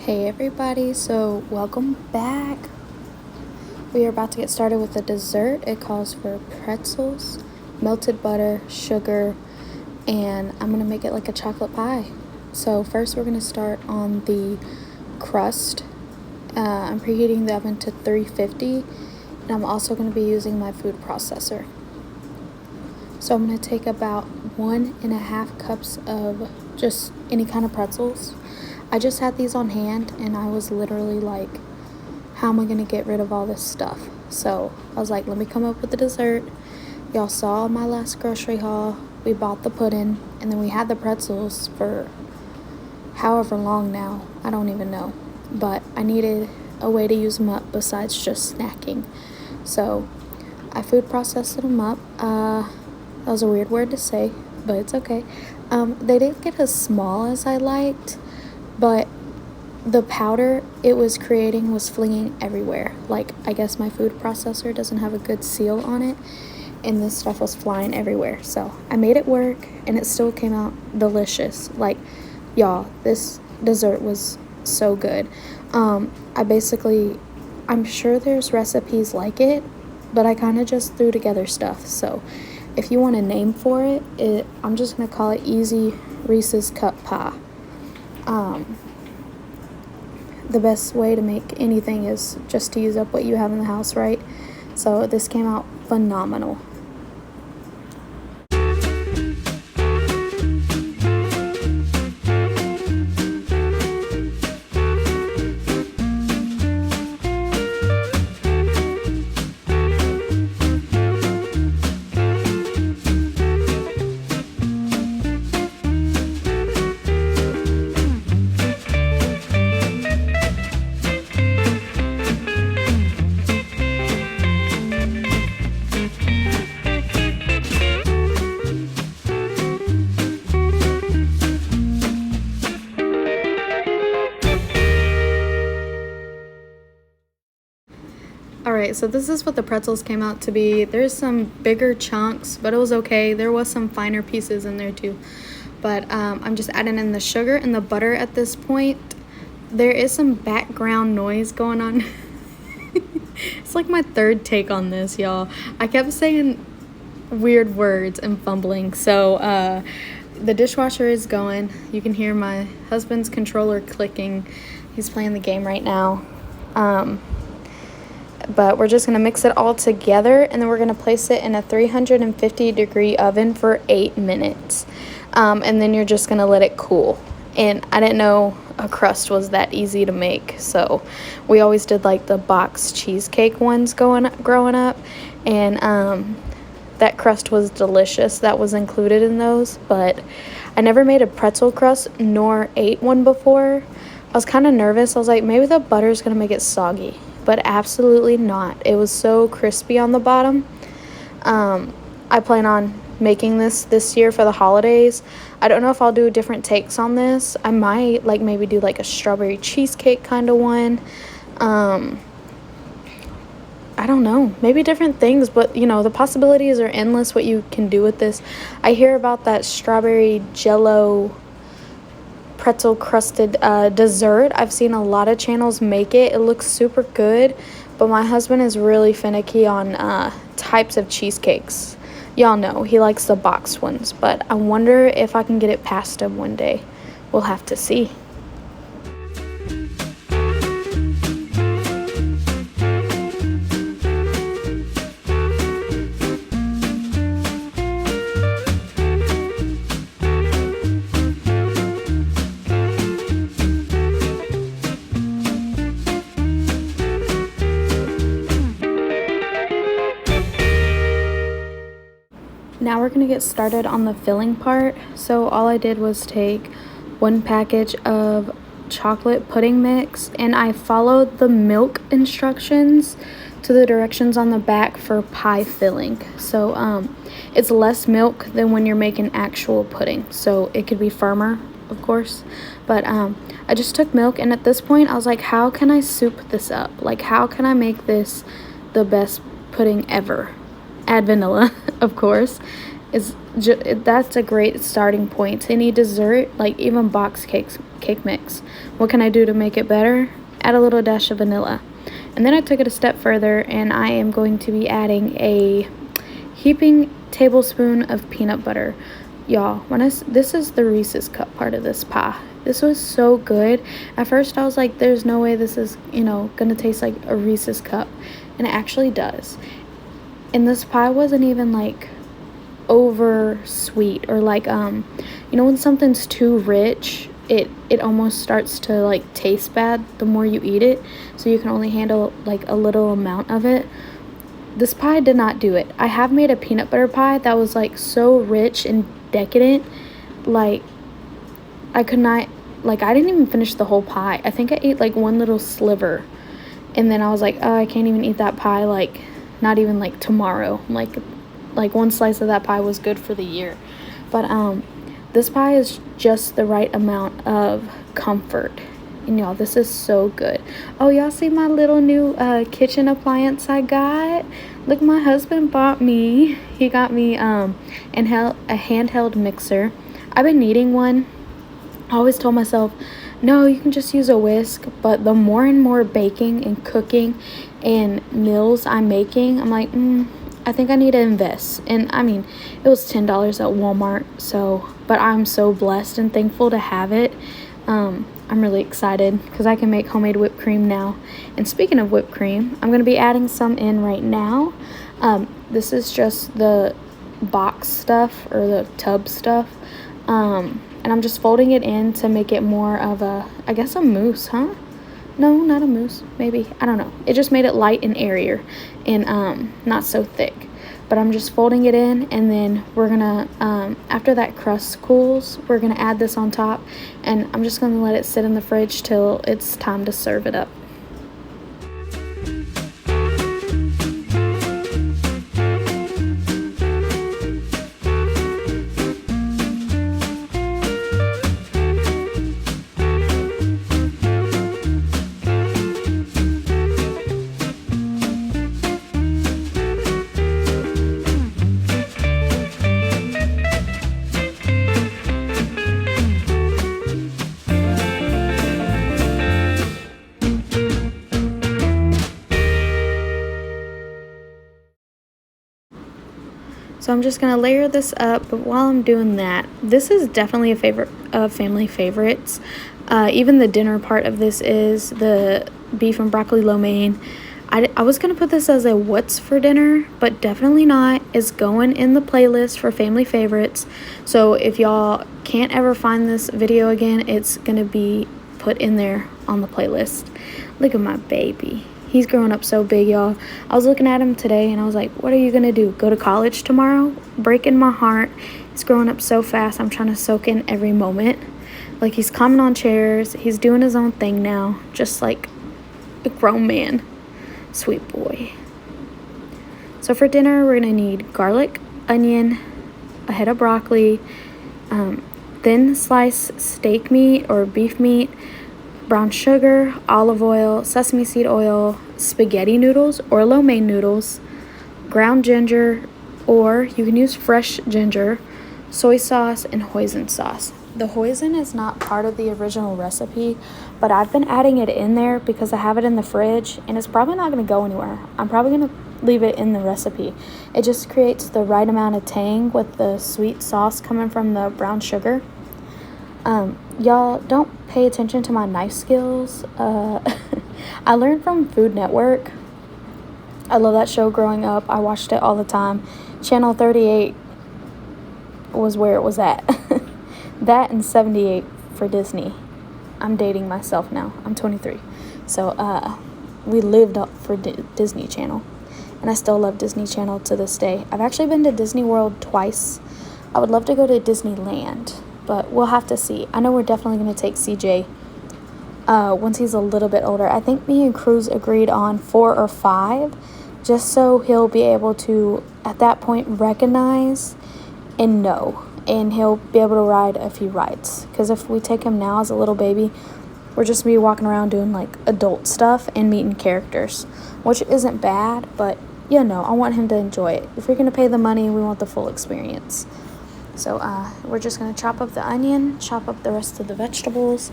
Hey everybody, so welcome back. We are about to get started with the dessert. It calls for pretzels, melted butter, sugar, and I'm gonna make it like a chocolate pie. So first we're gonna start on the crust. I'm preheating the oven to 350, and I'm also gonna be using my food processor. So I'm gonna take about 1.5 cups of just any kind of pretzels. I just had these on hand and I was literally like, how am I gonna get rid of all this stuff? So I was like, let me come up with the dessert. Y'all saw my last grocery haul. We bought the pudding and then we had the pretzels for however long now. I don't even know. But I needed a way to use them up besides just snacking. So I food processed them up. That was a weird word to say, but it's okay. They didn't get as small as I liked, but the powder it was creating was flinging everywhere. Like, I guess my food processor doesn't have a good seal on it, and this stuff was flying everywhere. So I made it work, and it still came out delicious. Like, y'all, this dessert was so good. I'm sure there's recipes like it, but I kind of just threw together stuff. So if you want a name for it, I'm just going to call it Easy Reese's Cup Pie. The best way to make anything is just to use up what you have in the house, right? So this came out phenomenal. Alright, so this is what the pretzels came out to be. There's some bigger chunks, but it was okay. There was some finer pieces in there too. But I'm just adding in the sugar and the butter at this point. There is some background noise going on. It's like my third take on this, y'all. I kept saying weird words and fumbling. So the dishwasher is going. You can hear my husband's controller clicking. He's playing the game right now. But we're just going to mix it all together, and then we're going to place it in a 350-degree oven for 8 minutes. And then you're just going to let it cool. And I didn't know a crust was that easy to make, so we always did like the box cheesecake ones growing up, and that crust was delicious. That was included in those, but I never made a pretzel crust nor ate one before. I was kind of nervous. I was like, maybe the butter's going to make it soggy. But absolutely not. It was so crispy on the bottom. I plan on making this year for the holidays. I don't know if I'll do different takes on this. I might maybe do like a strawberry cheesecake kind of one. I don't know, maybe different things, but the possibilities are endless what you can do with this. I hear about that strawberry jello pretzel crusted dessert. I've seen a lot of channels make it. It looks super good, but my husband is really finicky on types of cheesecakes. Y'all know he likes the boxed ones, but I wonder if I can get it past him one day. We'll have to see. Now we're going to get started on the filling part. So all I did was take 1 package of chocolate pudding mix, and I followed the milk instructions to the directions on the back for pie filling. So it's less milk than when you're making actual pudding, so it could be firmer, of course. But I just took milk, and at this point I was like, how can I soup this up? Like, how can I make this the best pudding ever? Add vanilla, of course. that's a great starting point to any dessert, like even box cake mix. What can I do to make it better? Add a little dash of vanilla. And then I took it a step further, and I am going to be adding a heaping tablespoon of peanut butter. Y'all, this is the Reese's cup part of this pie. This was so good. At first I was like, there's no way this is, gonna taste like a Reese's cup. And it actually does. And this pie wasn't even like over sweet, or like when something's too rich, it almost starts to like taste bad the more you eat it, so you can only handle like a little amount of it. This pie did not do it. I have made a peanut butter pie that was like so rich and decadent, like I could not, like I didn't even finish the whole pie. I think I ate like one little sliver, and then I was like, oh, I can't even eat that pie, like not even like tomorrow. Like one slice of that pie was good for the year. But this pie is just the right amount of comfort. And y'all, this is so good. Oh, y'all see my little new kitchen appliance I got? Look, my husband bought me. He got me a handheld mixer. I've been needing one. I always told myself, no, you can just use a whisk. But the more and more baking and cooking and meals I'm making, I'm like, I think I need to invest. And I mean, it was $10 at Walmart, but I'm so blessed and thankful to have it. I'm really excited because I can make homemade whipped cream now. And speaking of whipped cream, I'm going to be adding some in right now. This is just the box stuff, or the tub stuff. And I'm just folding it in to make it more of I guess a mousse, huh? No, not a mousse, maybe. I don't know. It just made it light and airier and not so thick. But I'm just folding it in, and then we're gonna, after that crust cools, we're gonna add this on top, and I'm just gonna let it sit in the fridge till it's time to serve it up. So I'm just going to layer this up, but while I'm doing that, this is definitely a favorite of family favorites. Even the dinner part of this is the beef and broccoli lo mein. I was going to put this as a what's for dinner, but definitely not. It's going in the playlist for family favorites. So if y'all can't ever find this video again, it's going to be put in there on the playlist. Look at my baby. He's growing up so big, y'all. I was looking at him today, and I was like, what are you going to do? Go to college tomorrow? Breaking my heart. He's growing up so fast. I'm trying to soak in every moment. Like, he's climbing on chairs. He's doing his own thing now, just like a grown man. Sweet boy. So for dinner, we're going to need garlic, onion, a head of broccoli, thin sliced steak meat or beef meat, brown sugar, olive oil, sesame seed oil, spaghetti noodles or lo mein noodles, ground ginger, or you can use fresh ginger, soy sauce, and hoisin sauce. The hoisin is not part of the original recipe, but I've been adding it in there because I have it in the fridge, and it's probably not going to go anywhere. I'm probably going to leave it in the recipe. It just creates the right amount of tang with the sweet sauce coming from the brown sugar. Y'all don't pay attention to my knife skills. I learned from Food Network. I love that show growing up. I watched it all the time. Channel 38 was where it was at. That and 78 for Disney. I'm dating myself now. I'm 23. So we lived up for Disney Channel. And I still love Disney Channel to this day. I've actually been to Disney World twice. I would love to go to Disneyland, but we'll have to see. I know we're definitely going to take CJ once he's a little bit older. I think me and Cruz agreed on 4 or 5, just so he'll be able to, at that point, recognize and know. And he'll be able to ride if he rides. Because if we take him now as a little baby, we're just going to be walking around doing like adult stuff and meeting characters, which isn't bad, but you know, I want him to enjoy it. If you're going to pay the money, we want the full experience. So we're just going to chop up the onion, chop up the rest of the vegetables.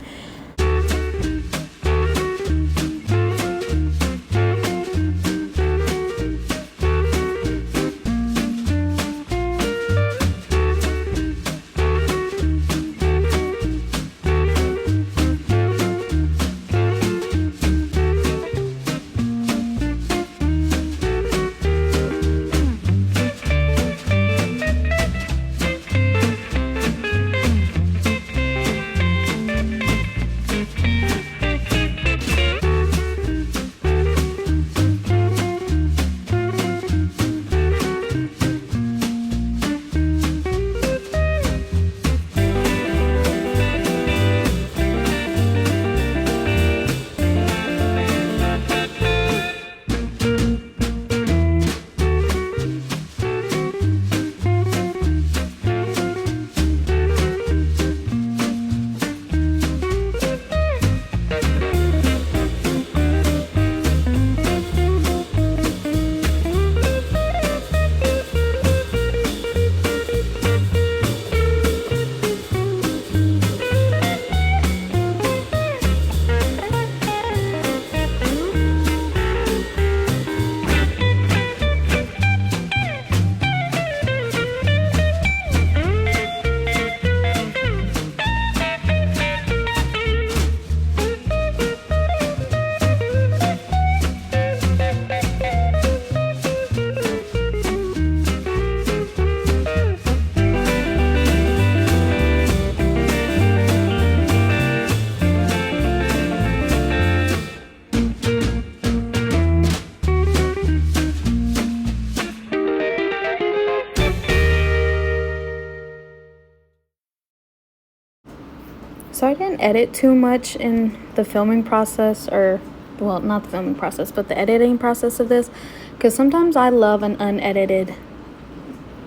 So I didn't edit too much in the filming process, or, well, not the filming process, but the editing process of this, because sometimes I love an unedited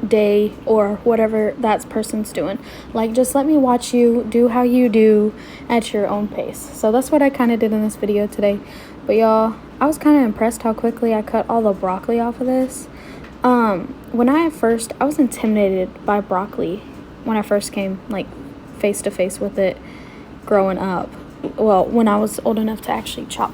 day or whatever that person's doing. Like, just let me watch you do how you do at your own pace. So that's what I kind of did in this video today. But y'all, I was kind of impressed how quickly I cut all the broccoli off of this. When I was intimidated by broccoli when I first came, like, face to face with it growing up. Well, when I was old enough to actually chop.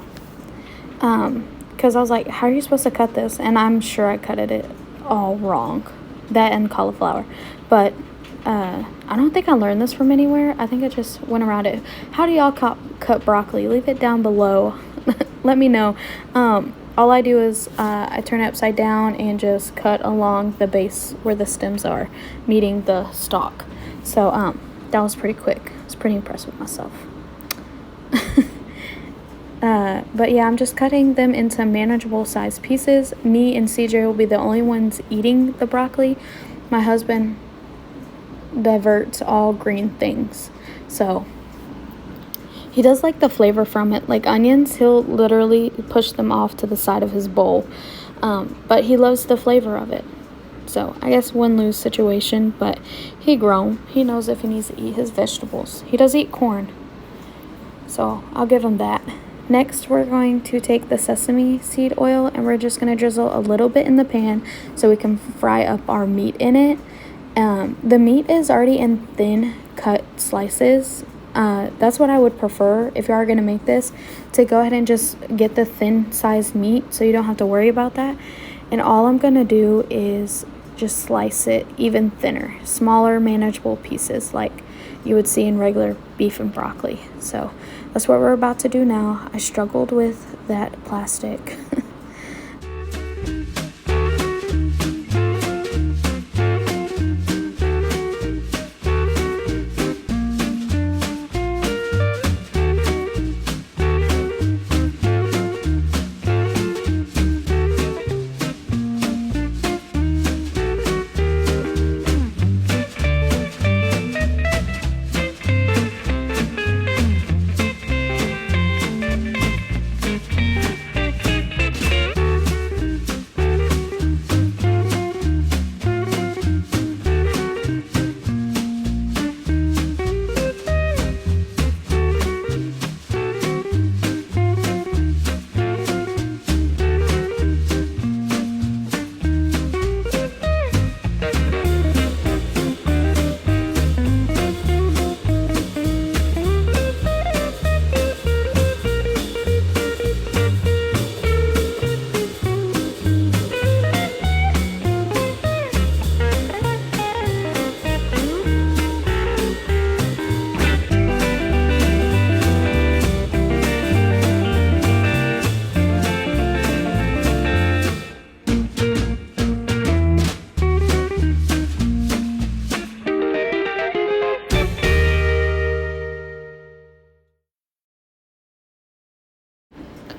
Because I was like, how are you supposed to cut this? And I'm sure I cut it all wrong. That and cauliflower. But I don't think I learned this from anywhere. I think I just went around it. How do y'all cut broccoli? Leave it down below. Let me know. All I do is I turn it upside down and just cut along the base where the stems are, meeting the stalk. So that was pretty quick. I was pretty impressed with myself. But yeah, I'm just cutting them into manageable sized pieces. Me and CJ will be the only ones eating the broccoli. My husband diverts all green things. So he does like the flavor from it. Like onions, he'll literally push them off to the side of his bowl. But he loves the flavor of it. So I guess win-lose situation, but he grown. He knows if he needs to eat his vegetables. He does eat corn. So I'll give him that. Next, we're going to take the sesame seed oil and we're just going to drizzle a little bit in the pan so we can fry up our meat in it. The meat is already in thin cut slices. That's what I would prefer if you are going to make this, to go ahead and just get the thin sized meat so you don't have to worry about that. And all I'm going to do is just slice it even thinner, smaller, manageable pieces like you would see in regular beef and broccoli. So that's what we're about to do now. I struggled with that plastic.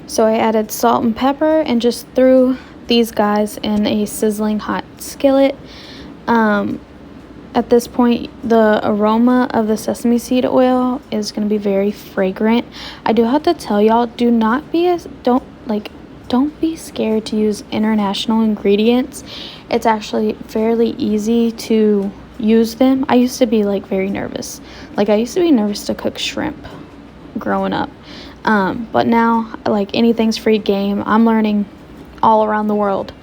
So I added salt and pepper and just threw these guys in a sizzling hot skillet. At this point, the aroma of the sesame seed oil is going to be very fragrant. I do have to tell y'all, don't be scared to use international ingredients. It's actually fairly easy to use them. I used to be like very nervous. Like I used to be nervous to cook shrimp growing up. But now like anything's free game. I'm learning all around the world.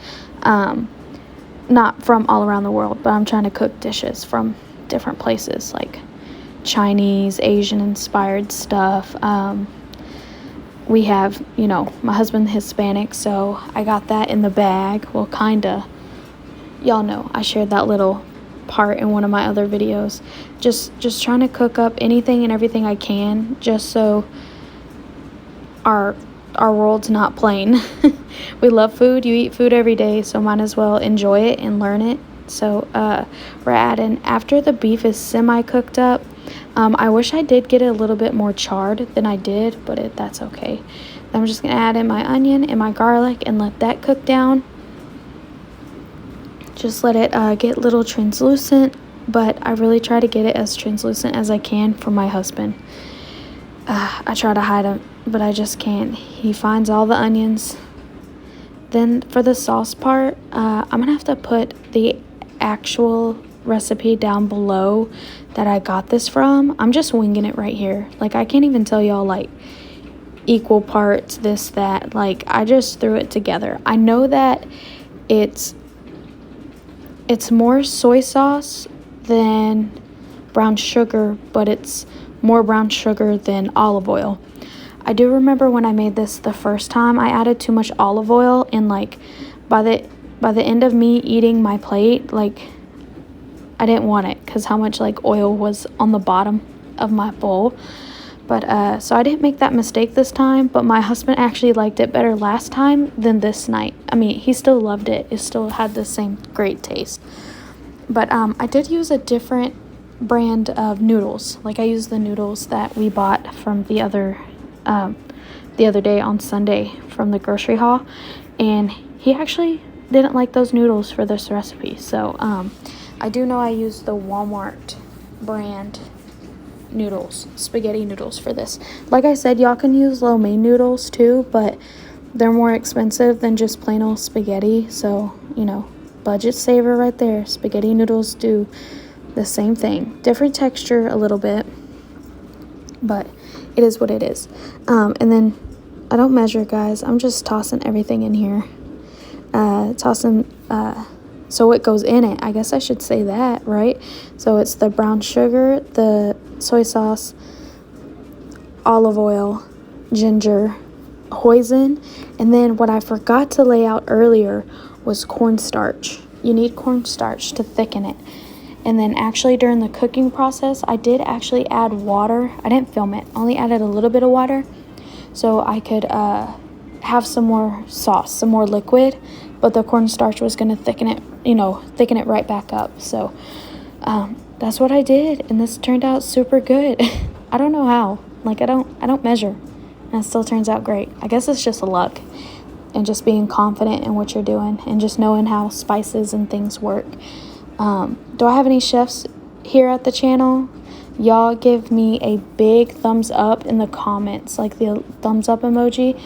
Not from all around the world, but I'm trying to cook dishes from different places like Chinese, Asian inspired stuff. We have, my husband Hispanic, so I got that in the bag. Well, kinda. Y'all know I shared that little part in one of my other videos. Just trying to cook up anything and everything I can, just so our world's not plain. We love food. You eat food every day, so might as well enjoy it and learn it. So we're adding, after the beef is semi-cooked up, I wish I did get it a little bit more charred than I did, but that's okay. I'm just going to add in my onion and my garlic and let that cook down. Just let it get a little translucent, but I really try to get it as translucent as I can for my husband. I try to hide him, but I just can't. He finds all the onions. Then for the sauce part, I'm going to have to put the actual recipe down below that I got this from. I'm just winging it right here. Like, I can't even tell y'all, like, equal parts, this, that. Like, I just threw it together. I know that it's more soy sauce than brown sugar, but it's more brown sugar than olive oil. I do remember when I made this the first time, I added too much olive oil, and like by the end of me eating my plate, like I didn't want it because how much like oil was on the bottom of my bowl. But so I didn't make that mistake this time, but my husband actually liked it better last time than this night. I mean, he still loved it. It still had the same great taste. But I did use a different brand of noodles. Like I used the noodles that we bought from the other day on Sunday from the grocery haul, and he actually didn't like those noodles for this recipe. So I do know I used the Walmart brand noodles, spaghetti noodles for this. Like I said, y'all can use lo mein noodles too, but they're more expensive than just plain old spaghetti. So, budget saver right there. Spaghetti noodles do the same thing, different texture a little bit, but it is what it is. And then I don't measure, guys. I'm just tossing everything in here. So it goes in it. I guess I should say that, right? So it's the brown sugar, the soy sauce, olive oil, ginger, hoisin, and then what I forgot to lay out earlier was cornstarch. You need cornstarch to thicken it. And then actually during the cooking process, I did actually add water. I didn't film it. I only added a little bit of water so I could have some more sauce, some more liquid, but the cornstarch was going to thicken it right back up. So that's what I did, and this turned out super good. I don't know how. Like I don't measure, and it still turns out great. I guess it's just luck and just being confident in what you're doing and just knowing how spices and things work. Do I have any chefs here at the channel? Y'all give me a big thumbs up in the comments, like the thumbs up emoji,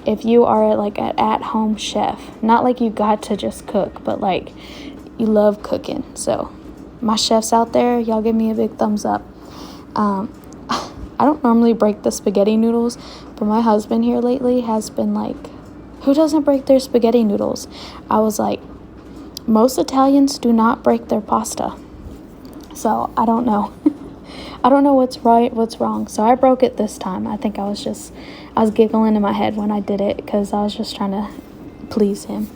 if you are like an at-home chef. Not like you got to just cook, but like you love cooking. So my chefs out there, y'all give me a big thumbs up. I don't normally break the spaghetti noodles, but my husband here lately has been like, who doesn't break their spaghetti noodles? I was like, most Italians do not break their pasta. So I don't know. I don't know what's right, what's wrong. So I broke it this time. I think I was giggling in my head when I did it because I was just trying to please him.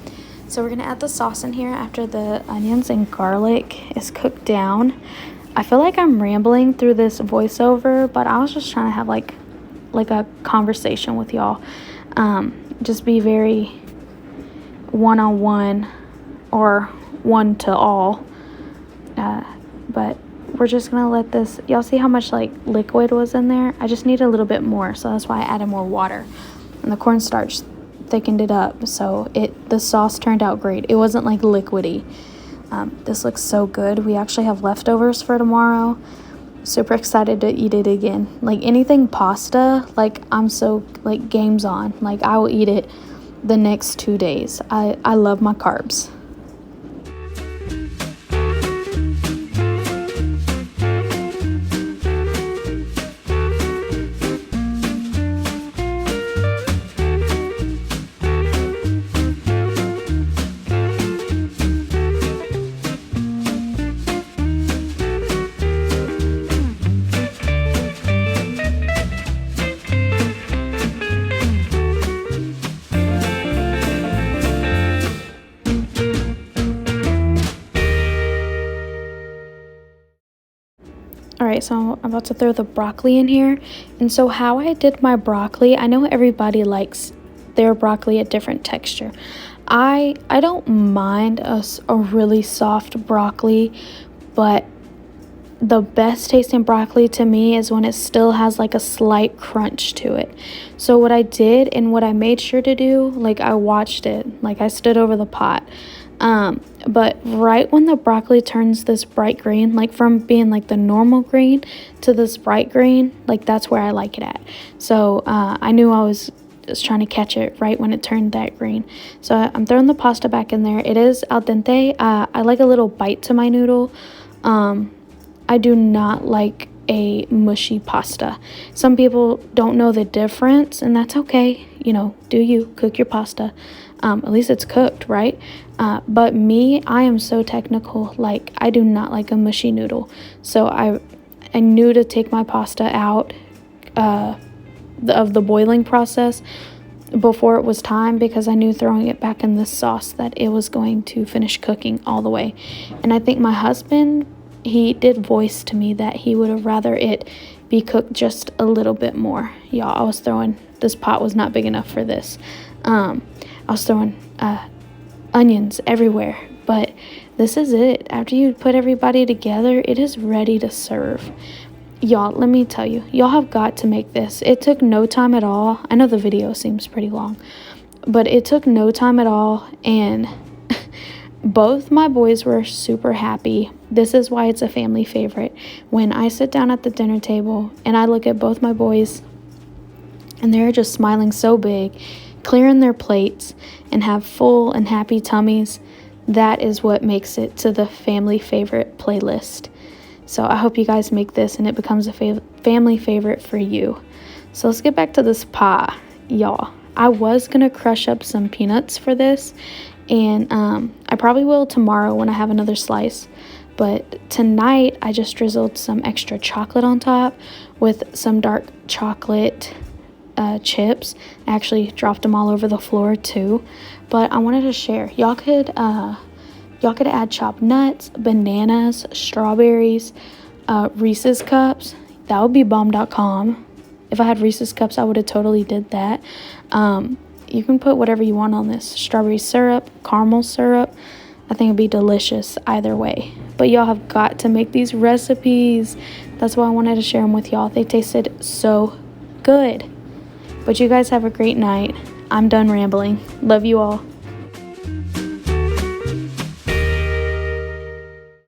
So we're going to add the sauce in here after the onions and garlic is cooked down. I feel like I'm rambling through this voiceover, but I was just trying to have like a conversation with y'all. Just be very one-on-one or one to all. But we're just going to let this, y'all see how much like liquid was in there? I just need a little bit more, so that's why I added more water. and the cornstarch thickened it up, so the sauce turned out great. It wasn't like liquidy. This looks so good. We actually have leftovers for tomorrow. Super excited to eat it again. Like anything pasta, like I'm so like game's on. Like I will eat it the next 2 days. I love my carbs. Alright, so I'm about to throw the broccoli in here. And so how I did my broccoli, I know everybody likes their broccoli a different texture. I don't mind a really soft broccoli, but the best tasting broccoli to me is when it still has like a slight crunch to it. So what I did and what I made sure to do, like I watched it, like I stood over the pot. But right when the broccoli turns this bright green, like from being like the normal green to this bright green, like that's where I like it at. So I knew I was just trying to catch it right when it turned that green. So I'm throwing the pasta back in there. It is al dente. I like a little bite to my noodle. I do not like a mushy pasta. Some people don't know the difference, and that's okay. You know, do you cook your pasta? At least it's cooked, right? But me, I am so technical. Like I do not like a mushy noodle. So I knew to take my pasta out of the boiling process before it was time, because I knew throwing it back in this sauce that it was going to finish cooking all the way. And I think my husband, he did voice to me that he would have rather it be cooked just a little bit more. Y'all, this pot was not big enough for this. I was throwing onions everywhere, but this is it. After you put everybody together, it is ready to serve. Y'all, let me tell you, y'all have got to make this. It took no time at all. I know the video seems pretty long, but it took no time at all, and both my boys were super happy. This is why it's a family favorite. When I sit down at the dinner table and I look at both my boys and they're just smiling so big, clearing their plates, and have full and happy tummies, that is what makes it to the family favorite playlist. So I hope you guys make this and it becomes a family favorite for you. So let's get back to this pie, y'all. I was gonna crush up some peanuts for this, and I probably will tomorrow when I have another slice. But tonight I just drizzled some extra chocolate on top with some dark chocolate chips. I actually dropped them all over the floor too, but I wanted to share. Y'all could add chopped nuts, bananas, strawberries, Reese's cups. That would be bomb.com. If I had Reese's cups, I would have totally did that. You can put whatever you want on this. Strawberry syrup, caramel syrup. I think it'd be delicious either way. But y'all have got to make these recipes. That's why I wanted to share them with y'all. They tasted so good. But you guys have a great night. I'm done rambling. Love you all.